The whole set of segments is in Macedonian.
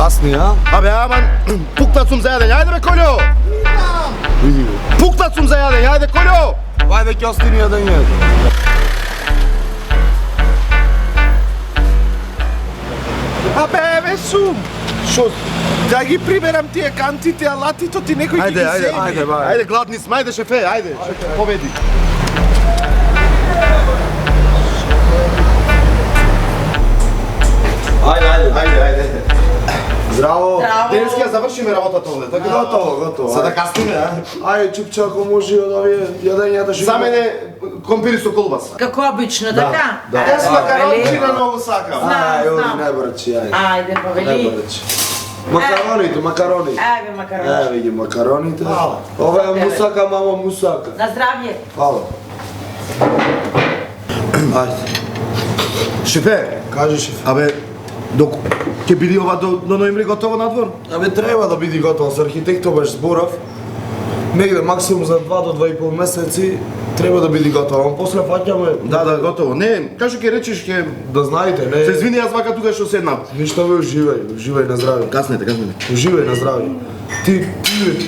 Касни, а? Абе, аман, пукнат сум за јадење, ајде бе Колјо! Пукнат сум за јадење, ајде Колјо! Ајде ќе остини јадење. Абе, еве сум. Шо? Да ги приберам тие кантите, алатито ти некој ќе ги Ајде, земи. ајде, гладни сме, ајде шефе, ајде, победи. Ајде. Здраво. Денес ќе ја завршиме работата овде, така да? Готово. За да касниме, а? Ајде чупче ако може од овие јадењата што. За мене компири со колбаса. Како обично, така? да. Јас макарончина многу сакам. Знам. Не брачи, ајде. Ајде, Не повели. брачи. Макарони. Еве макарони. Еве ги макароните. Фала. Ова е мусака, мама мусака. На здравје. Фала. Ајде, Шефе, кажи шеф. абе, док ќе биде ова до ноември готово надвор? Абе треба да биде готово, со архитектот баш зборав. Негде максимум за 2 до 2,5 месеци треба да биде готово. После фаќаме Да, готово. Не, кажу ќе речеш ќе да знаете, се не. извини јас вака тука што седнав. Ништо ви уживај на здравје. Каснете. Уживај на здравје.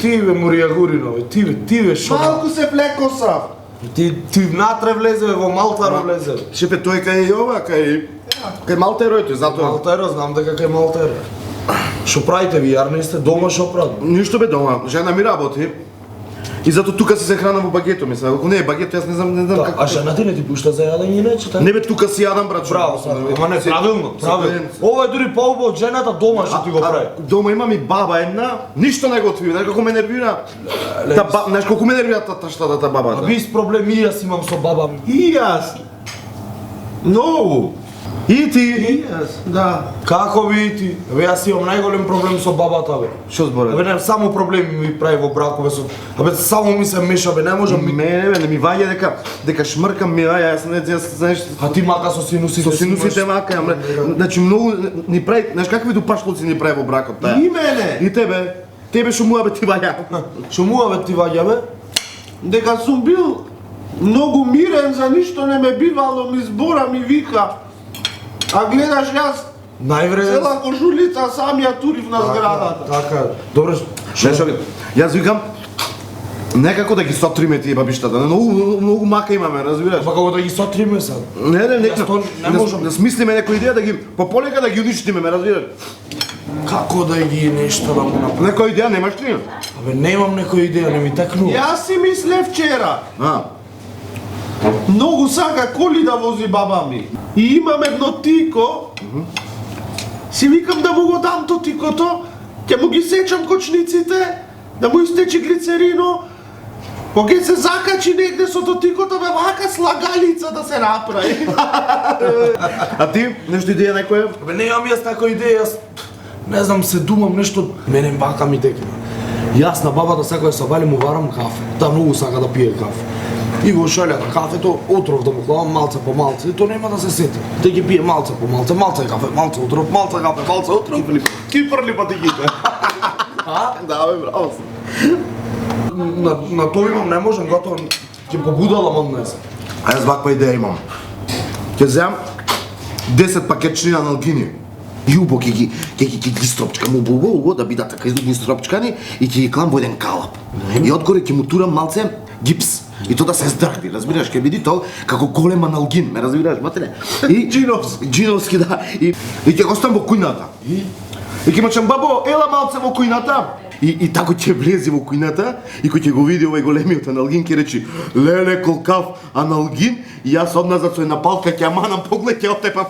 Ти бе Муријагурино, ти бе шо? Малку се влекосав. Ти внатре влезе, во Малтаро влезе. Шефе, тој кај ова, кај Малтерој тој, затоа. Малтаро, знам дека кај Малтаро. Шо правите ви, јарни сте, дома шо правите? Ништо бе дома, жена ми работи. И зато тука се хранам во багето, мислам. Ако не е багето, јас не знам како. А жена ти не ти пушта за јадење нече? Не бе, тука си јадам, брат. Браво, ама не, правилно. Ова е дури поубаво од жената дома што ти го прави. Дома имам и баба една, ништо не готви, знаеш како ме нервира. Знаеш колку ме нервира тата бабата. А ви с проблем и јас имам со баба ми. И јас. Многу. И ти? И јас. Да. Како ви ти? Абе јас имам најголем проблем со бабата бе. Што зборат? Абе не само проблеми ми прави во бракове со. Абе само ми се меша бе, не можам ми. Мене бе, не ми ваѓа дека шмркам ми, јас знаеш, А ти мака со синусите. со синусите макам, бре. Значи многу ни прави, знаеш какви дупашлоци ни прави во бракот таа. И мене. И тебе? Тебе што муа бе ти ваѓа? Што му бе ти ваѓа бе? Дека сум бил многу мирен, за ништо не ме бивало, ми збора ми вика. А гледаш јас, Највреден. цела кожулица сам ја турив на зградата. Така. Добре. Знаеш, јас викам некако да ги сотриме тие бабиштата. Многу мака имаме, разбираш? Па како да ги сотриме сад? Не, Јас то не можам. да смислиме некоја идеја да ги пополека да ги уништиме, ме разбираш? Како да ги нешто да му направам? Некоја идеја немаш ли? Абе немам некоја идеја, не ми текнува. Јас си мислев вчера. А, Многу сака коли да вози баба ми. И имам едно тико. Си викам да му го дам то тикото, ќе му ги сечам кочниците, да му истече глицерино. Кога се закачи негде со то тикото, бе вака слагалица да се направи. а ти нешто идеја некоја? Абе немам јас таква идеја, јас не знам, се думам нешто, мене вака ми текна. Јас на бабата секој се вали му варам кафе, таа многу сака да пие кафе. И во шалјата кафето, отров да му хлавам малце по малце, и то нема да се сети. Да ги пие малце по малце, малце кафе, малце отров, малце кафе, малце отров. Кипрли патиките. Да, бе, браво си. На тој имам не можам, готово ќе побудалам од днес. А јас ваква идеја имам. Ќе земам 10 пакетчини аналгини. Јубо ќе ги стропчкам убаво да бидат така стропчкани и ќе ги клам во еден калап. И одгоре ќе му турам малце гипс. И тоа да се здрхни, разбираш, ќе биде тоа како голем аналгин, ме разбираш, матере? И джиновски, да. И ќе го ставам во кујната. И ќе мачам бабо, ела малце во кујната. И тако ќе влезе во кујната и кој ќе го види овој големиот аналгин ќе речи леле колкав аналгин и јас одназад со една палка ќе ја манам поглед ќе отепам.